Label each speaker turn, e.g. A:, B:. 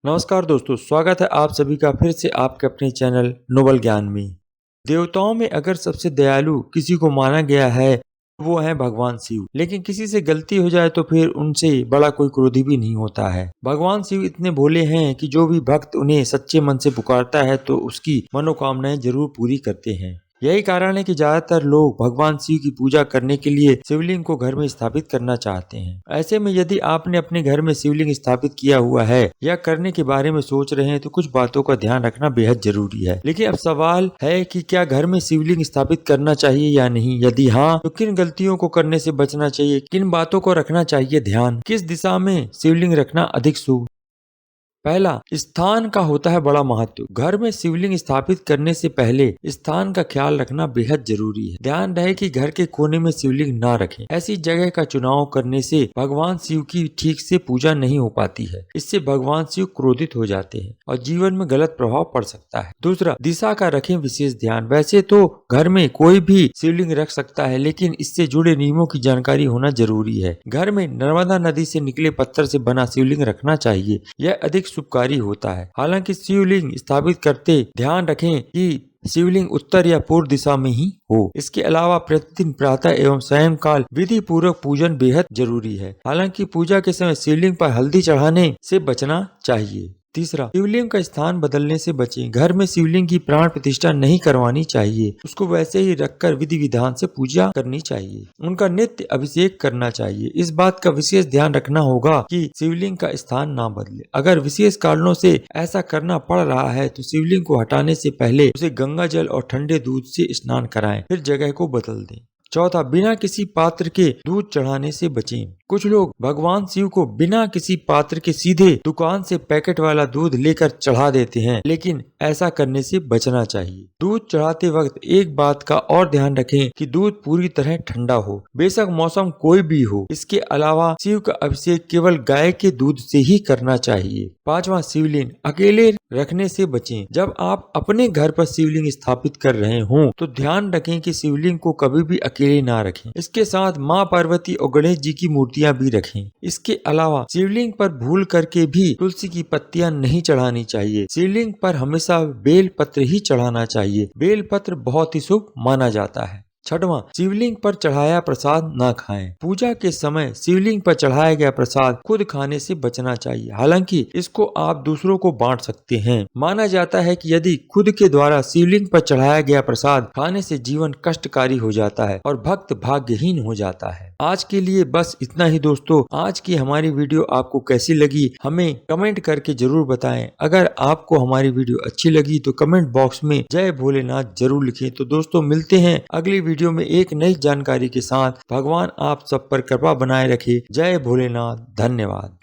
A: नमस्कार दोस्तों, स्वागत है आप सभी का फिर से आपके अपने चैनल नोबल ज्ञान में। देवताओं में अगर सबसे दयालु किसी को माना गया है वो है भगवान शिव। लेकिन किसी से गलती हो जाए तो फिर उनसे बड़ा कोई क्रोधी भी नहीं होता है। भगवान शिव इतने भोले हैं कि जो भी भक्त उन्हें सच्चे मन से पुकारता है तो उसकी मनोकामनाएं जरूर पूरी करते हैं। यही कारण है कि ज्यादातर लोग भगवान शिव की पूजा करने के लिए शिवलिंग को घर में स्थापित करना चाहते हैं। ऐसे में यदि आपने अपने घर में शिवलिंग स्थापित किया हुआ है या करने के बारे में सोच रहे हैं तो कुछ बातों का ध्यान रखना बेहद जरूरी है। लेकिन अब सवाल है कि क्या घर में शिवलिंग स्थापित करना चाहिए या नहीं, यदि हाँ तो किन गलतियों को करने से बचना चाहिए, किन बातों को रखना चाहिए ध्यान, किस दिशा में शिवलिंग रखना अधिक शुभ। पहला, स्थान का होता है बड़ा महत्व। घर में शिवलिंग स्थापित करने से पहले स्थान का ख्याल रखना बेहद जरूरी है। ध्यान रहे कि घर के कोने में शिवलिंग ना रखें। ऐसी जगह का चुनाव करने से भगवान शिव की ठीक से पूजा नहीं हो पाती है। इससे भगवान शिव क्रोधित हो जाते हैं और जीवन में गलत प्रभाव पड़ सकता है। दूसरा, दिशा का रखें विशेष ध्यान। वैसे तो घर में कोई भी शिवलिंग रख सकता है, लेकिन इससे जुड़े नियमों की जानकारी होना जरूरी है। घर में नर्मदा नदी से निकले पत्थर से बना शिवलिंग रखना चाहिए। यह अधिक शुभकारी होता है। हालांकि शिवलिंग स्थापित करते ध्यान रखें कि शिवलिंग उत्तर या पूर्व दिशा में ही हो। इसके अलावा प्रतिदिन प्रातः एवं सायंकाल विधि पूर्वक पूजन बेहद जरूरी है। हालांकि पूजा के समय शिवलिंग पर हल्दी चढ़ाने से बचना चाहिए। तीसरा, शिवलिंग का स्थान बदलने से बचें। घर में शिवलिंग की प्राण प्रतिष्ठा नहीं करवानी चाहिए। उसको वैसे ही रखकर विधि विधान से पूजा करनी चाहिए। उनका नित्य अभिषेक करना चाहिए। इस बात का विशेष ध्यान रखना होगा कि शिवलिंग का स्थान ना बदले। अगर विशेष कारणों से ऐसा करना पड़ रहा है तो शिवलिंग को हटाने से पहले उसे गंगा जल और ठंडे दूध से स्नान कराएं, फिर जगह को बदल दें। चौथा, बिना किसी पात्र के दूध चढ़ाने से बचें। कुछ लोग भगवान शिव को बिना किसी पात्र के सीधे दुकान से पैकेट वाला दूध लेकर चढ़ा देते हैं, लेकिन ऐसा करने से बचना चाहिए। दूध चढ़ाते वक्त एक बात का और ध्यान रखें कि दूध पूरी तरह ठंडा हो, बेशक मौसम कोई भी हो। इसके अलावा शिव का अभिषेक केवल गाय के दूध से ही करना चाहिए। पांचवा, शिवलिंग अकेले रखने से बचें। जब आप अपने घर पर शिवलिंग स्थापित कर रहे हों तो ध्यान रखें कि शिवलिंग को कभी भी अकेले ना रखें। इसके साथ माँ पार्वती और गणेश जी की मूर्तियां भी रखें। इसके अलावा शिवलिंग पर भूल करके भी तुलसी की पत्तियां नहीं चढ़ानी चाहिए। शिवलिंग पर हमेशा बेल पत्र ही चढ़ाना चाहिए। बेल पत्र बहुत ही शुभ माना जाता है। छठवां, शिवलिंग पर चढ़ाया प्रसाद ना खाएं। पूजा के समय शिवलिंग पर चढ़ाया गया प्रसाद खुद खाने से बचना चाहिए। हालांकि इसको आप दूसरों को बांट सकते हैं। माना जाता है कि यदि खुद के द्वारा शिवलिंग पर चढ़ाया गया प्रसाद खाने से जीवन कष्टकारी हो जाता है और भक्त भाग्यहीन हो जाता है। आज के लिए बस इतना ही दोस्तों। आज की हमारी वीडियो आपको कैसी लगी हमें कमेंट करके जरूर बताएं। अगर आपको हमारी वीडियो अच्छी लगी तो कमेंट बॉक्स में जय भोलेनाथ जरूर लिखें। तो दोस्तों, मिलते हैं अगली वीडियो में एक नई जानकारी के साथ। भगवान आप सब पर कृपा बनाए रखे। जय भोलेनाथ। धन्यवाद।